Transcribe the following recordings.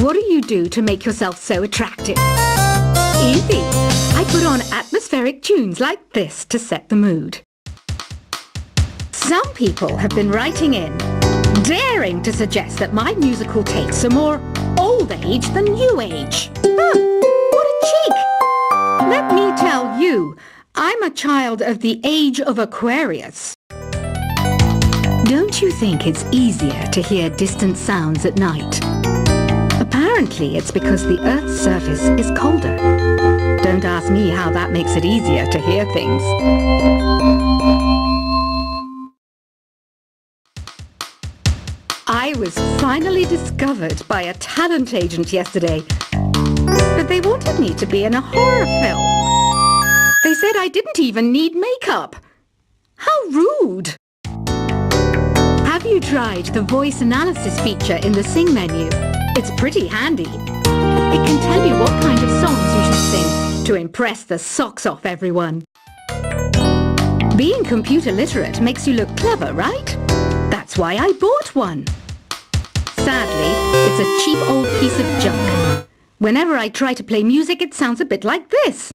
What do you do to make yourself so attractive? Easy. I put on atmospheric tunes like this to set the mood. Some people have been writing in, daring to suggest that my musical tastes are more old age than new age. What a cheek! Let me tell you, I'm a child of the age of Aquarius. Don't you think it's easier to hear distant sounds at night? Apparently, it's because the Earth's surface is colder. Don't ask me how that makes it easier to hear things. I was finally discovered by a talent agent yesterday, but they wanted me to be in a horror film. They said I didn't even need makeup. How rude! Have you tried the voice analysis feature in the Sing menu? It's pretty handy. It can tell you what kind of songs you should sing to impress the socks off everyone. Being computer literate makes you look clever, right? That's why I bought one. Sadly, it's a cheap old piece of junk. Whenever I try to play music, it sounds a bit like this.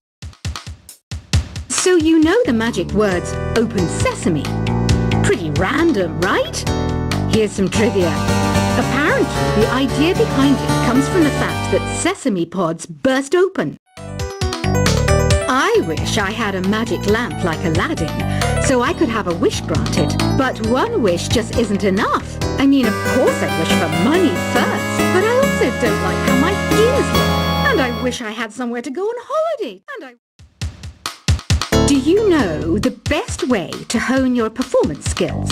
So you know the magic words, open sesame. Pretty random, right? Here's some trivia. Apparently, the idea behind it comes from the fact that sesame pods burst open. I wish I had a magic lamp like Aladdin, so I could have a wish granted. But one wish just isn't enough. I mean, of course I wish for money first, but I also don't like how my ears look. And I wish I had somewhere to go on holiday. Do you know the best way to hone your performance skills?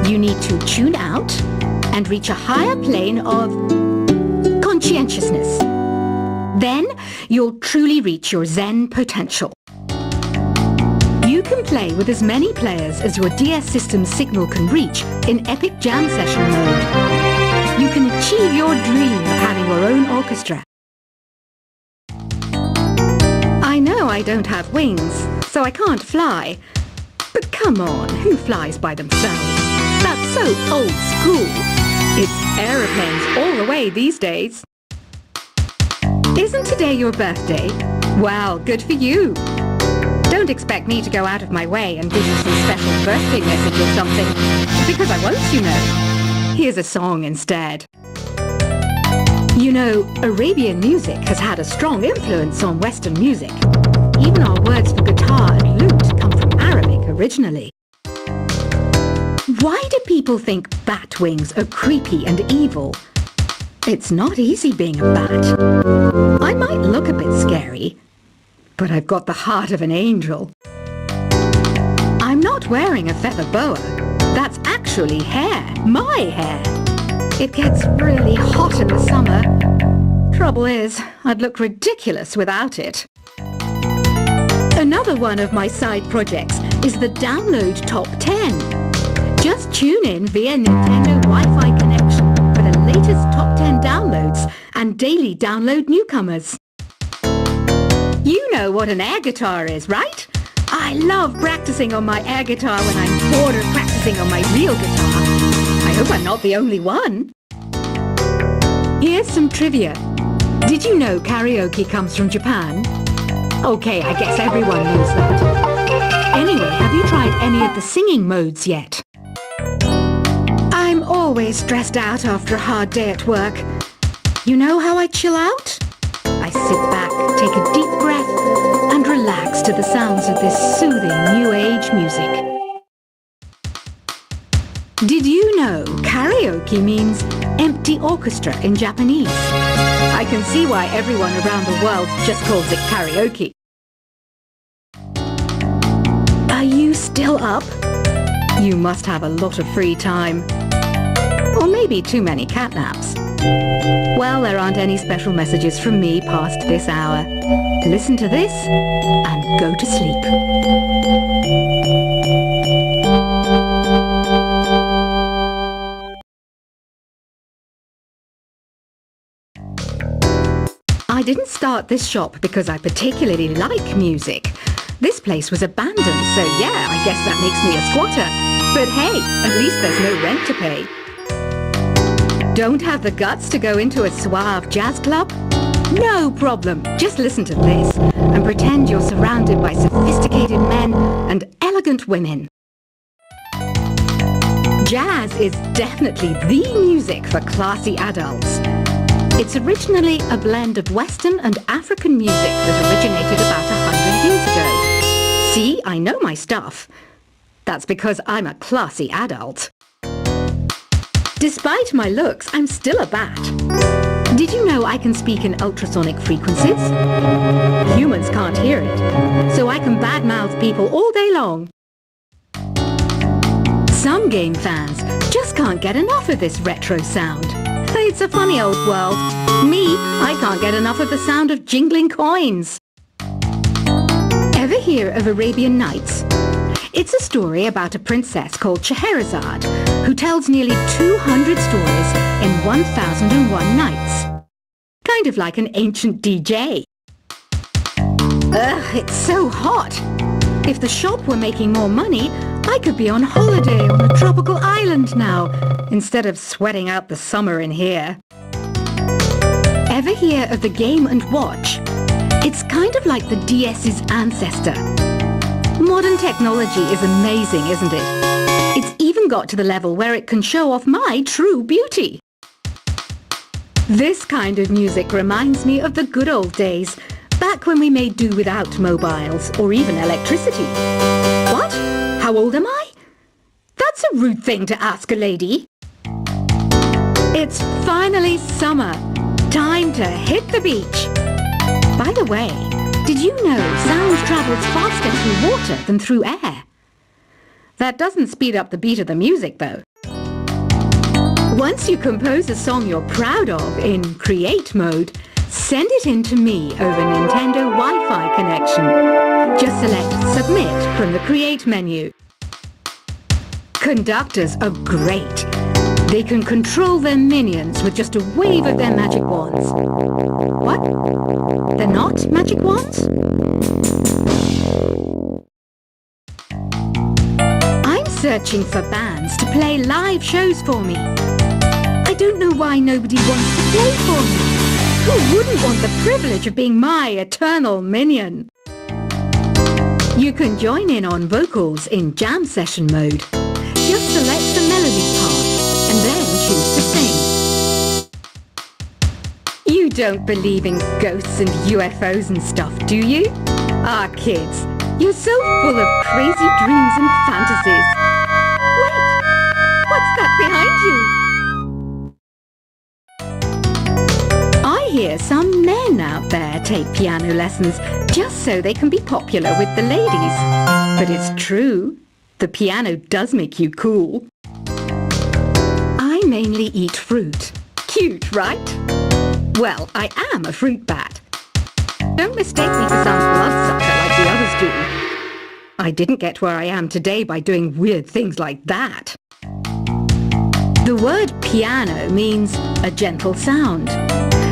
You need to tune out and reach a higher plane of conscientiousness. Then you'll truly reach your Zen potential. You can play with as many players as your DS system's signal can reach in epic jam session mode. You can achieve your dream of having your own orchestra. I know I don't have wings, so I can't fly. But come on, who flies by themselves? That's so old school. It's aeroplanes all the way these days. Isn't today your birthday? Well, good for you. Don't expect me to go out of my way and give you some special birthday message or something, because I won't, you know. Here's a song instead. You know, Arabian music has had a strong influence on Western music. Even our words for guitar and lute come from Arabic originally. Why do people think bat wings are creepy and evil? It's not easy being a bat. I might look a bit scary, but I've got the heart of an angel. I'm not wearing a feather boa. That's actually hair, my hair. It gets really hot in the summer. Trouble is, I'd look ridiculous without it. Another one of my side projects is the Download Top 10. Just tune in via Nintendo Wi-Fi connection for the latest Top 10 downloads and daily download newcomers. You know what an air guitar is, right? I love practicing on my air guitar when I'm bored of practicing on my real guitar. I hope I'm not the only one. Here's some trivia. Did you know karaoke comes from Japan? Okay, I guess everyone knows that. Anyway, have you tried any of the singing modes yet? I'm always stressed out after a hard day at work. You know how I chill out? I sit back, take a deep breath, and relax to the sounds of this soothing new age music. Did you know karaoke means empty orchestra in Japanese? I can see why everyone around the world just calls it karaoke. Are you still up? You must have a lot of free time. Or maybe too many catnaps. Well, there aren't any special messages from me past this hour. Listen to this and go to sleep. I didn't start this shop because I particularly like music. This place was abandoned, so yeah, I guess that makes me a squatter. But hey, at least there's no rent to pay. Don't have the guts to go into a suave jazz club? No problem. Just listen to this and pretend you're surrounded by sophisticated men and elegant women. Jazz is definitely the music for classy adults. It's originally a blend of Western and African music that originated about 100 years ago. See, I know my stuff. That's because I'm a classy adult. Despite my looks, I'm still a bat. Did you know I can speak in ultrasonic frequencies? Humans can't hear it, so I can badmouth people all day long. Some game fans just can't get enough of this retro sound. It's a funny old world. Me, I can't get enough of the sound of jingling coins. Ever hear of Arabian Nights? It's a story about a princess called Scheherazade who tells nearly 200 stories in 1001 nights. Kind of like an ancient DJ. Ugh, it's so hot. If the shop were making more money, I could be on holiday on a tropical island now, instead of sweating out the summer in here. Ever hear of the Game & Watch? It's kind of like the DS's ancestor. Modern technology is amazing, isn't it? It's even got to the level where it can show off my true beauty. This kind of music reminds me of the good old days, back when we made do without mobiles or even electricity. What? How old am I? That's a rude thing to ask a lady. It's finally summer. Time to hit the beach. By the way, did you know sound travels faster through water than through air? That doesn't speed up the beat of the music, though. Once you compose a song you're proud of in create mode, send it in to me over Nintendo Wi-Fi connection. Just select Submit from the Create menu. Conductors are great. They can control their minions with just a wave of their magic wands. What? They're not magic wands? I'm searching for bands to play live shows for me. I don't know why nobody wants to play for me. Who wouldn't want the privilege of being my eternal minion? You can join in on vocals in jam session mode. Just select the melody part and then choose to sing. You don't believe in ghosts and UFOs and stuff, do you? Ah, kids, you're so full of crazy dreams and fantasies. Wait, what's that behind you? I hear some men out there take piano lessons just so they can be popular with the ladies. But it's true. The piano does make you cool. I mainly eat fruit. Cute, right? Well, I am a fruit bat. Don't mistake me for some bloodsucker like the others do. I didn't get where I am today by doing weird things like that. The word piano means a gentle sound.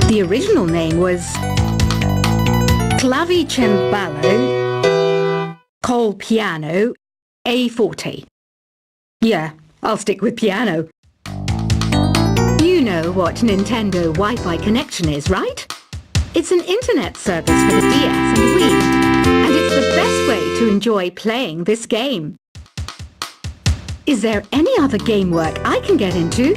The original name was clavicembalo, col piano, A forte. Yeah, I'll stick with piano. You know what Nintendo Wi-Fi connection is, right? It's an internet service for the DS and Wii, and it's the best way to enjoy playing this game. Is there any other game work I can get into?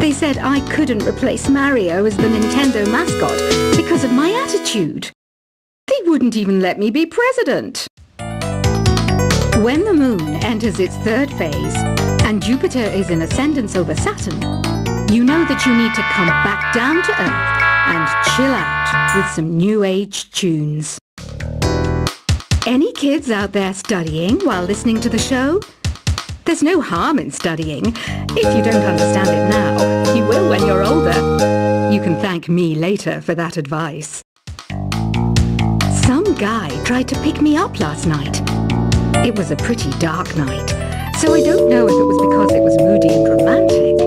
They said I couldn't replace Mario as the Nintendo mascot because of my attitude. They wouldn't even let me be president. When the moon enters its third phase and Jupiter is in ascendance over Saturn, you know that you need to come back down to Earth and chill out with some new age tunes. Any kids out there studying while listening to the show? There's no harm in studying. If you don't understand it now, you will when you're older. You can thank me later for that advice. Some guy tried to pick me up last night. It was a pretty dark night, so I don't know if it was because it was moody and romantic,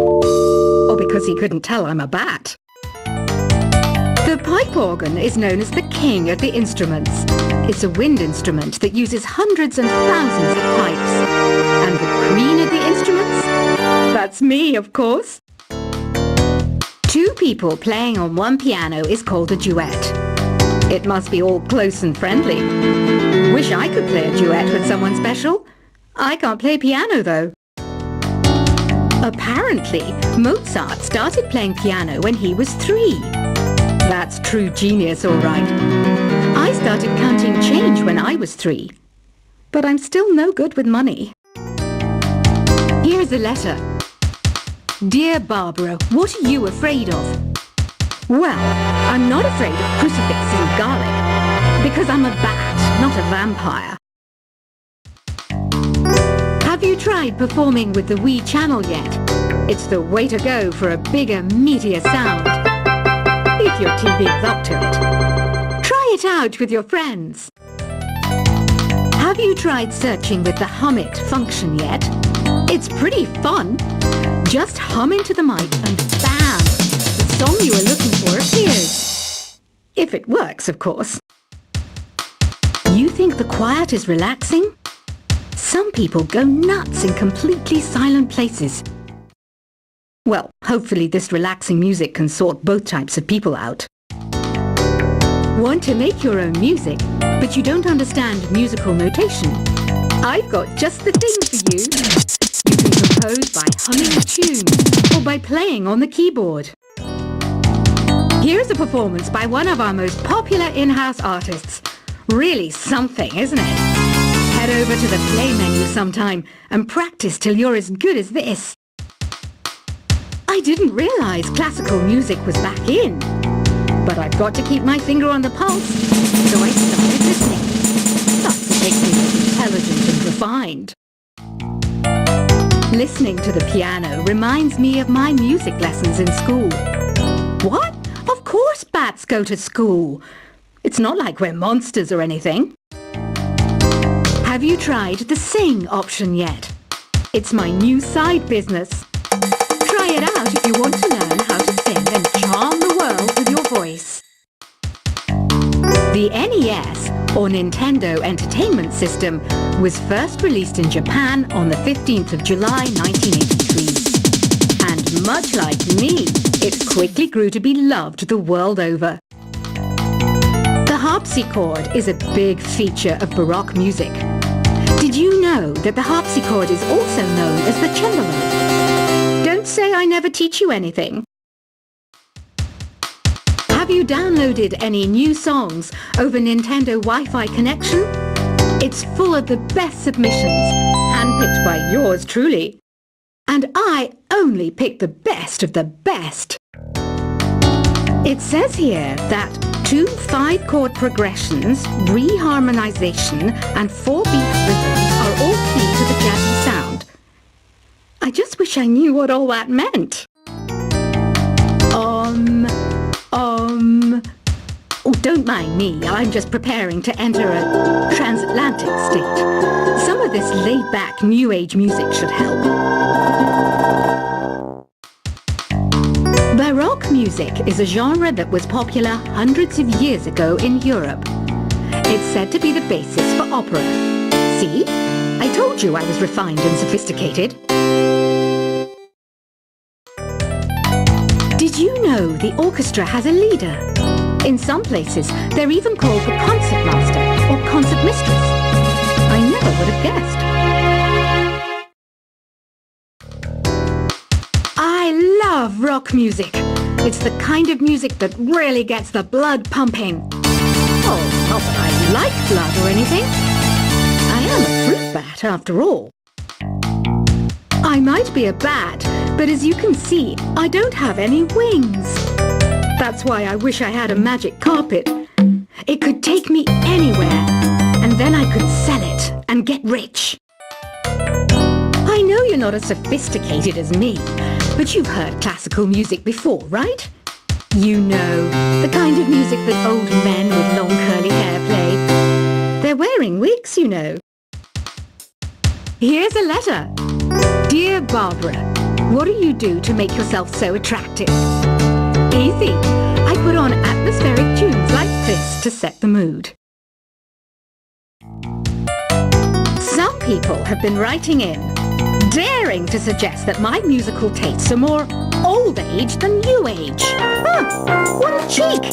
or because he couldn't tell I'm a bat. The pipe organ is known as the king of the instruments. It's a wind instrument that uses hundreds and thousands of pipes. And the queen of the instruments? That's me, of course. Two people playing on one piano is called a duet. It must be all close and friendly. Wish I could play a duet with someone special. I can't play piano though. Apparently, Mozart started playing piano when he was 3. That's true genius, all right. I started counting change when I was 3. But I'm still no good with money. Here's a letter. Dear Barbara, what are you afraid of? Well, I'm not afraid of crucifixes and garlic, because I'm a bat, not a vampire. Have you tried performing with the Wii channel yet? It's the way to go for a bigger, meatier sound. If your TV is up to it. Try it out with your friends. Have you tried searching with the Hum It function yet? It's pretty fun. Just hum into the mic and bam! The song you are looking for appears. If it works, of course. You think the quiet is relaxing? Some people go nuts in completely silent places. Well, hopefully this relaxing music can sort both types of people out. Want to make your own music, but you don't understand musical notation? I've got just the thing for you. You can compose by humming a tune or by playing on the keyboard. Here's a performance by one of our most popular in-house artists. Really something, isn't it? Head over to the play menu sometime and practice till you're as good as this. I didn't realize classical music was back in. But I've got to keep my finger on the pulse, so I started listening. That's what makes me look intelligent and refined. Listening to the piano reminds me of my music lessons in school. What? Of course bats go to school. It's not like we're monsters or anything. Have you tried the sing option yet? It's my new side business. Try it out if you want to learn how to sing and charm the world with your voice. The NES, or Nintendo Entertainment System, was first released in Japan on the 15th of July 1983. And much like me, it quickly grew to be loved the world over. The harpsichord is a big feature of Baroque music. Did you know that the harpsichord is also known as the cembalo? Don't say I never teach you anything. Have you downloaded any new songs over Nintendo Wi-Fi connection? It's full of the best submissions, handpicked by yours truly. And I only pick the best of the best. It says here that 2 5-chord progressions, reharmonization, and 4-beat rhythms are all key to the jazzy sound. I just wish I knew what all that meant. Oh, don't mind me. I'm just preparing to enter a transatlantic state. Some of this laid-back New Age music should help. Baroque music is a genre that was popular hundreds of years ago in Europe. It's said to be the basis for opera. See? I told you I was refined and sophisticated. Did you know the orchestra has a leader? In some places, they're even called the concert master or concert mistress. I never would have guessed. I love rock music. It's the kind of music that really gets the blood pumping. Oh, not that I like blood or anything. I am a fruit bat after all. I might be a bat, but as you can see, I don't have any wings. That's why I wish I had a magic carpet. It could take me anywhere, and then I could sell it and get rich. I know you're not as sophisticated as me, but you've heard classical music before, right? You know, the kind of music that old men with long curly hair play. They're wearing wigs, you know. Here's a letter. Dear Barbara, what do you do to make yourself so attractive? Easy. I put on atmospheric tunes like this to set the mood. Some people have been writing in. daring to suggest that my musical tastes are more old age than new age. Huh, what a cheek!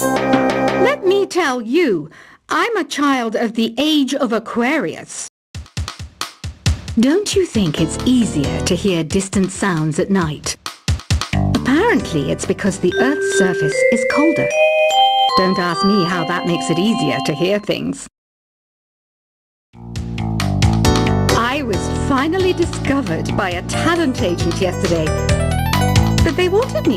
Let me tell you, I'm a child of the age of Aquarius. Don't you think it's easier to hear distant sounds at night? Apparently, it's because the Earth's surface is colder. Don't ask me how that makes it easier to hear things. I was finally discovered by a talent agent yesterday, but they wanted me